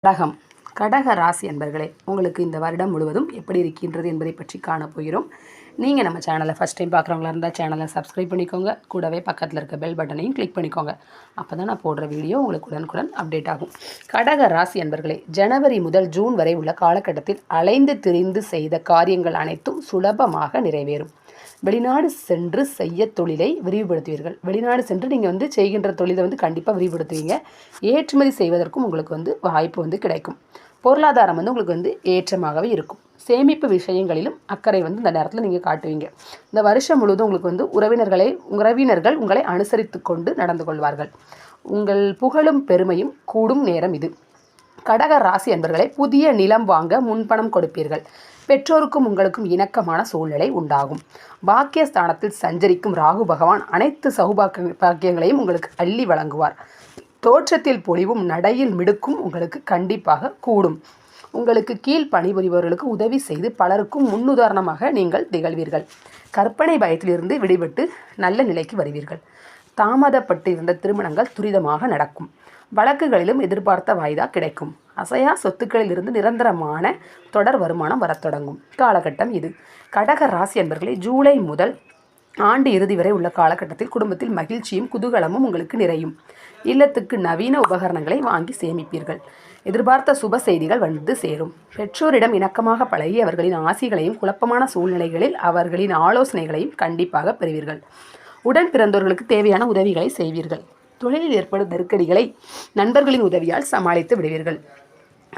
கடகம் கடக ராசி அன்பர்களே, உங்களுக்கு இந்த வருடம் முழுவதும் எப்படி இருக்கின்றது என்பதை பற்றி காணப்போகிறோம். நீங்கள் நம்ம சேனலை ஃபஸ்ட் டைம் பார்க்குறவங்களா இருந்தால் சேனலை சப்ஸ்கிரைப் பண்ணிக்கோங்க. கூடவே பக்கத்தில் இருக்க பெல் பட்டனையும் கிளிக் பண்ணிக்கோங்க. அப்போ தான் நான் போடுற வீடியோ உங்களுக்கு உடனுக்குடன் அப்டேட் ஆகும். கடக ராசி அன்பர்களே, ஜனவரி முதல் ஜூன் வரை உள்ள காலகட்டத்தில் அலைந்து திரிந்து செய்த காரியங்கள் அனைத்தும் சுலபமாக நிறைவேறும். வெளிநாடு சென்று செய்ய தொழிலை விரிவுபடுத்துவீர்கள். வெளிநாடு சென்று நீங்கள் செய்கின்ற தொழிலை கண்டிப்பாக விரிவுபடுத்துவீங்க. ஏற்றுமதி செய்வதற்கும் உங்களுக்கு வாய்ப்பு கிடைக்கும். பொருளாதாரம் உங்களுக்கு ஏற்றமாகவே இருக்கும். சேமிப்பு விஷயங்களிலும் அக்கறை இந்த நேரத்தில் நீங்கள் காட்டுவீங்க. இந்த வருஷம் முழுவதும் உங்களுக்கு உறவினர்கள் உங்களை அனுசரித்து கொண்டு நடந்து கொள்வார்கள். உங்கள் புகழும் பெருமையும் கூடும் நேரம் இது. கடக ராசி அன்பர்களை, புதிய நிலம் வாங்க முன்பணம் கொடுப்பீர்கள். பெற்றோருக்கும் உங்களுக்கும் இணக்கமான சூழ்நிலை உண்டாகும். பாக்கியஸ்தானத்தில் சஞ்சரிக்கும் ராகு பகவான் அனைத்து பாக்கியங்களையும் உங்களுக்கு அள்ளி வழங்குவார். தோற்றத்தில் பொலிவும் நடையில் மிடுக்கும் உங்களுக்கு கண்டிப்பாக கூடும். உங்களுக்கு கீழ் பணிபுரிபவர்களுக்கு உதவி செய்து பலருக்கும் முன்னுதாரணமாக நீங்கள் திகழ்வீர்கள். கற்பனை பயத்திலிருந்து விடுபட்டு நல்ல நிலைக்கு வருவீர்கள். தாமதப்பட்டு இருந்த திருமணங்கள் துரிதமாக நடக்கும். வழக்குகளிலும் எதிர்பார்த்த வாய்தா கிடைக்கும். அசையா சொத்துக்களில் இருந்து நிரந்தரமான தொடர் வருமானம் வரத் தொடங்கும் காலகட்டம் இது. கடக ராசி அன்பர்களே, ஜூலை முதல் ஆண்டு இறுதி வரை உள்ள காலகட்டத்தில் குடும்பத்தில் மகிழ்ச்சியும் குதூகலமும் உங்களுக்கு நிறையும். இல்லத்துக்கு நவீன உபகரணங்களை வாங்கி சேமிப்பீர்கள். எதிர்பார்த்த சுப செய்திகள் சேரும். பெற்றோரிடம் இணக்கமாக பழகி அவர்களின் ஆசிகளையும் குழப்பமான சூழ்நிலைகளில் அவர்களின் ஆலோசனைகளையும் கண்டிப்பாக பெறுவீர்கள். உடன் பிறந்தோர்களுக்கு தேவையான உதவிகளை செய்வீர்கள். தொழிலில் ஏற்படும் நெருக்கடிகளை நண்பர்களின் உதவியால் சமாளித்து விடுவீர்கள்.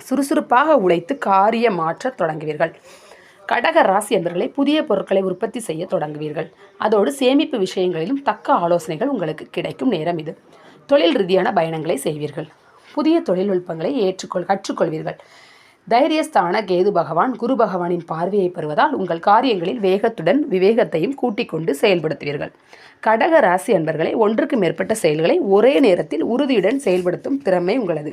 சுறுசுறுப்பாக உழைத்து காரிய மாற்ற தொடங்குவீர்கள். கடக ராசி அன்பர்களை, புதிய பொருட்களை உற்பத்தி செய்ய தொடங்குவீர்கள். அதோடு சேமிப்பு விஷயங்களிலும் தக்க ஆலோசனைகள் உங்களுக்கு கிடைக்கும் நேரம் இது. தொழில் ரீதியான பயணங்களை செய்வீர்கள். புதிய தொழில்நுட்பங்களை கற்றுக்கொள்வீர்கள். தைரியஸ்தான கேது பகவான் குரு பகவானின் பார்வையை பெறுவதால் உங்கள் காரியங்களில் வேகத்துடன் விவேகத்தையும் கூட்டிக் கொண்டு செயல்படுத்துவீர்கள். கடக ராசி அன்பர்களை, ஒன்றுக்கு மேற்பட்ட செயல்களை ஒரே நேரத்தில் உறுதியுடன் செயல்படுத்தும் திறமை உங்களது.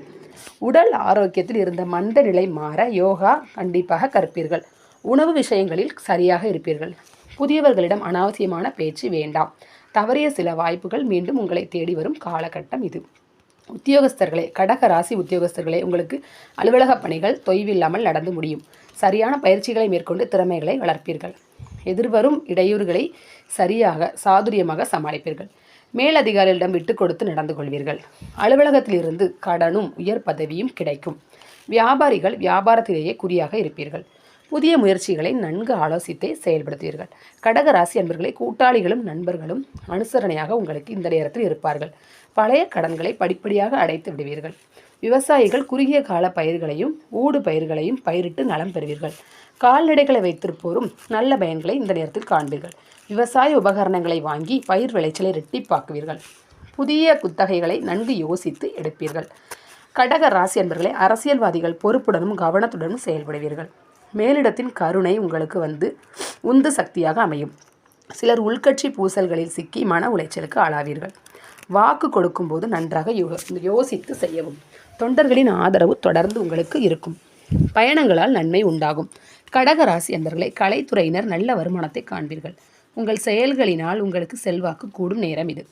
உடல் ஆரோக்கியத்தில் இருந்த மந்த நிலை மாற யோகா கண்டிப்பாக கற்பீர்கள். உணவு விஷயங்களில் சரியாக இருப்பீர்கள். புதியவர்களிடம் அனாவசியமான பேச்சு வேண்டாம். தவறிய சில வாய்ப்புகள் மீண்டும் உங்களை தேடி வரும் காலகட்டம் இது. உத்தியோகஸ்தர்களே, கடக ராசி உத்தியோகஸ்தர்களே, உங்களுக்கு அலுவலக பணிகள் தொய்வில்லாமல் நடந்து முடியும். சரியான பயிற்சிகளை மேற்கொண்டு திறமைகளை வளர்ப்பீர்கள். எதிர்வரும் இடையூறுகளை சாதுரியமாக சமாளிப்பீர்கள். மேலதிகாரிகளிடம் விட்டு கொடுத்து நடந்து கொள்வீர்கள். அலுவலகத்திலிருந்து கடனும் உயர் பதவியும் கிடைக்கும். வியாபாரிகள் வியாபாரத்திலேயே குறியாக இருப்பீர்கள். புதிய முயற்சிகளை நன்கு ஆலோசித்தே செயல்படுத்துவீர்கள். கடக ராசி அன்பர்களை, கூட்டாளிகளும் நண்பர்களும் அனுசரணையாக உங்களுக்கு இந்த நேரத்தில் இருப்பார்கள். பழைய கடன்களை படிப்படியாக அடைத்து விடுவீர்கள். விவசாயிகள் குறுகிய கால பயிர்களையும் ஊடு பயிர்களையும் பயிரிட்டு நலம் பெறுவீர்கள். கால்நடைகளை வைத்திருப்போரும் நல்ல பயன்களை இந்த நேரத்தில் காண்பீர்கள். விவசாய உபகரணங்களை வாங்கி பயிர் விளைச்சலை இரட்டிப்பாக்குவீர்கள். புதிய குத்தகைகளை நன்கு யோசித்து எடுப்பீர்கள். கடக ராசி அன்பர்களை, அரசியல்வாதிகள் பொறுப்புடனும் கவனத்துடனும் செயல்படுவீர்கள். மேலிடத்தின் கருணை உங்களுக்கு உந்து சக்தியாக அமையும். சிலர் உள்கட்சி பூசல்களில் சிக்கி மன உளைச்சலுக்கு ஆளாவீர்கள். வாக்கு கொடுக்கும்போது நன்றாக யோசித்து செய்யவும். தொண்டர்களின் ஆதரவு தொடர்ந்து உங்களுக்கு இருக்கும். பயணங்களால் நன்மை உண்டாகும். கடக ராசி அன்பர்களை, கலைத்துறையினர் நல்ல வருமானத்தை காண்பீர்கள். உங்கள் செயல்களினால் உங்களுக்கு செல்வாக்கு கூடும் நேரம் இது.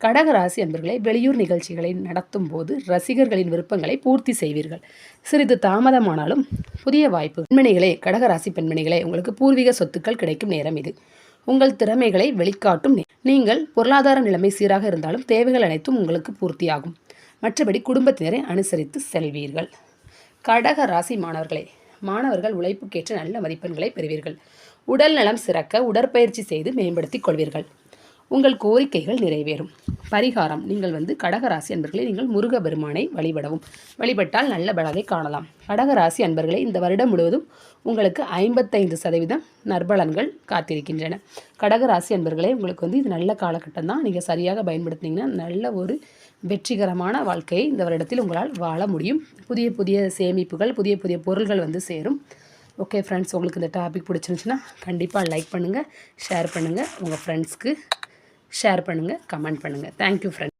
கடக ராசி அன்பர்களை, வெளியூர் நிகழ்ச்சிகளை நடத்தும் போது ரசிகர்களின் விருப்பங்களை பூர்த்தி செய்வீர்கள். சிறிது தாமதமானாலும் புதிய வாய்ப்பு. பெண்மணிகளே, கடகராசி பெண்மணிகளே, உங்களுக்கு பூர்வீக சொத்துக்கள் கிடைக்கும் நேரம் இது. உங்கள் திறமைகளை வெளிக்காட்டும். நீங்கள் பொருளாதார நிலைமை சீராக இருந்தாலும் தேவைகள் அனைத்தும் உங்களுக்கு பூர்த்தியாகும். மற்றபடி குடும்பத்தினரை அனுசரித்து செல்வீர்கள். கடக ராசி மாணவர்கள் உழைப்புக்கேற்ற நல்ல மதிப்பெண்களை பெறுவீர்கள். உடல் நலம் சிறக்க உடற்பயிற்சி செய்து மேம்படுத்திக் கொள்வீர்கள். உங்கள் கோரிக்கைகள் நிறைவேறும். பரிகாரம், நீங்கள் கடகராசி அன்பர்களை, நீங்கள் முருக பெருமானை வழிபட்டால் நல்ல பலனை காணலாம். கடகராசி அன்பர்களை, இந்த வருடம் முழுவதும் உங்களுக்கு 55% நற்பலன்கள் காத்திருக்கின்றன. கடகராசி அன்பர்களே, உங்களுக்கு இது நல்ல காலகட்டம் தான். நீங்கள் சரியாக பயன்படுத்தினீங்கன்னா நல்ல ஒரு வெற்றிகரமான வாழ்க்கையை இந்த வருடத்தில் உங்களால் வாழ முடியும். புதிய புதிய சேமிப்புகள், புதிய புதிய பொருள்கள் சேரும். ஓகே ஃப்ரெண்ட்ஸ், உங்களுக்கு இந்த டாபிக் பிடிச்சிருந்துச்சுன்னா கண்டிப்பாக லைக் பண்ணுங்கள், ஷேர் பண்ணுங்கள், உங்கள் ஃப்ரெண்ட்ஸ்க்கு ஷேர் பண்ணுங்கள், கமெண்ட் பண்ணுங்கள். Thank you friends.